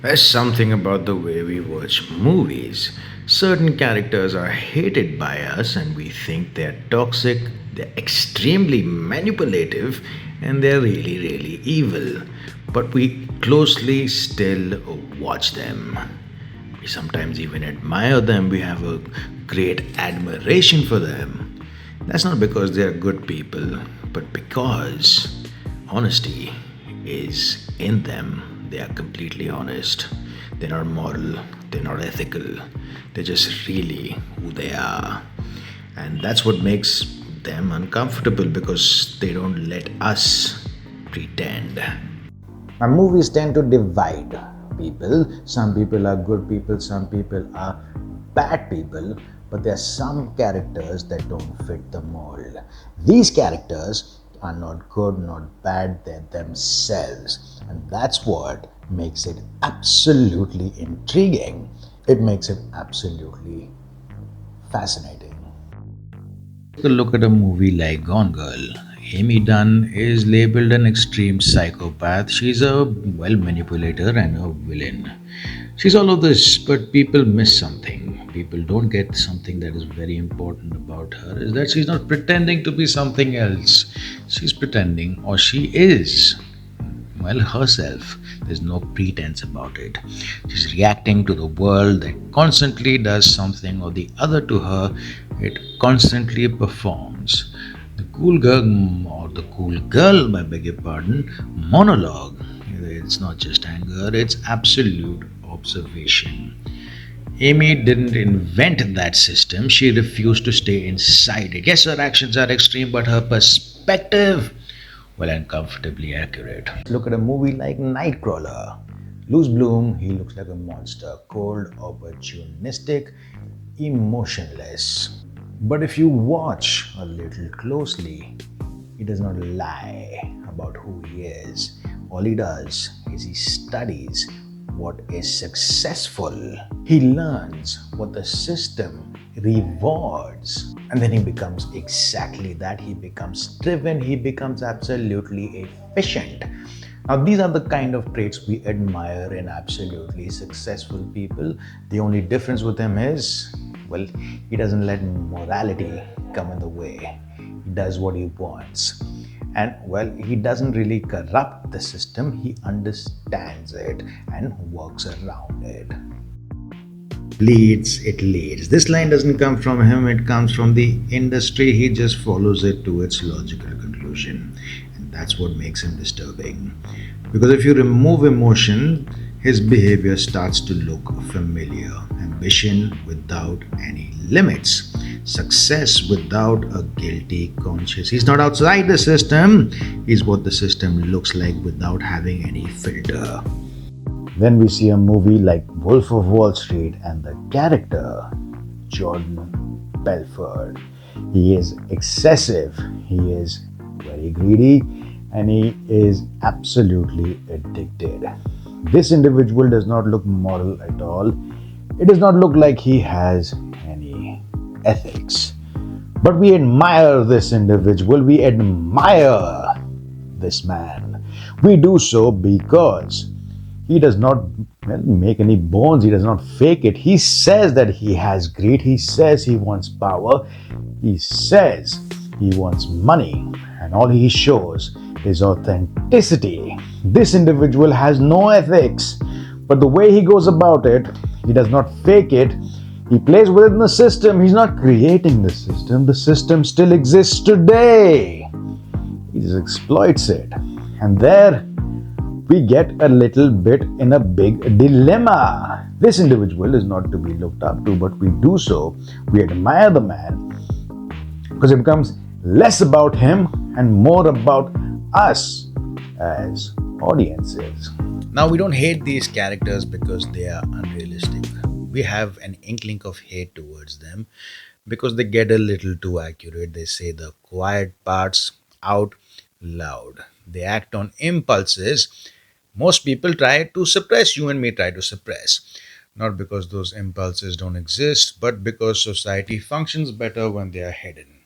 There's something about the way we watch movies. Certain characters are hated by us and we think they're toxic, they're extremely manipulative, and they're really, really evil. But we closely still watch them. We sometimes even admire them, we have a great admiration for them. That's not because they are good people, but because honesty is in them. They are completely honest. They're not moral, they're not ethical, they're just really who they are. And that's what makes them uncomfortable because they don't let us pretend. Now, movies tend to divide people. Some people are good people, some people are bad people, but there are some characters that don't fit the mold. These characters are not good, not bad, they're themselves. And that's what makes it absolutely intriguing. It makes it absolutely fascinating. Take a look at a movie like Gone Girl. Amy Dunne is labeled an extreme psychopath. She's a manipulator and a villain. She's all of this, but people miss something. People don't get something that is very important about her is that she's not pretending to be something else. She's pretending, or she is, herself. There's no pretense about it. She's reacting to the world that constantly does something or the other to her. It constantly performs. The cool girl, or the cool girl, I beg your pardon, monologue. It's not just anger, it's absolute observation. Amy didn't invent that system, she refused to stay inside it. Yes, her actions are extreme, but her perspective, uncomfortably accurate. Look at a movie like Nightcrawler. Loose Bloom, he looks like a monster, cold, opportunistic, emotionless. But if you watch a little closely, he does not lie about who he is. All he does is he studies what is successful. He learns what the system rewards. And then he becomes exactly that. He becomes driven. He becomes absolutely efficient. Now, these are the kind of traits we admire in absolutely successful people. The only difference with him is, he doesn't let morality come in the way. He does what he wants. And he doesn't really corrupt the system, he understands it and works around it. It leads. This line doesn't come from him, it comes from the industry. He just follows it to its logical conclusion. And that's what makes him disturbing. Because if you remove emotion, his behavior starts to look familiar. Ambition without any limits. Success without a guilty conscience. He's not outside the system, he's what the system looks like without having any filter. Then we see a movie like Wolf of Wall Street and the character, Jordan Belfort. He is excessive, he is very greedy, and he is absolutely addicted. This individual does not look moral at all. It does not look like he has any ethics. But we admire this individual, we admire this man. We do so because he does not make any bones, he does not fake it. He says that he has greed, he says he wants power, he says he wants money, and all he shows is authenticity. This individual has no ethics, but the way he goes about it, he does not fake it. He plays within the system. He's not creating the system. The system still exists today. He just exploits it. And there we get a little bit in a big dilemma. This individual is not to be looked up to, but we do so. We admire the man because it becomes less about him and more about us as audiences. Now, we don't hate these characters because they are unrealistic. We have an inkling of hate towards them because they get a little too accurate. They say the quiet parts out loud. They act on impulses most people try to suppress, you and me try to suppress. Not because those impulses don't exist, but because society functions better when they are hidden.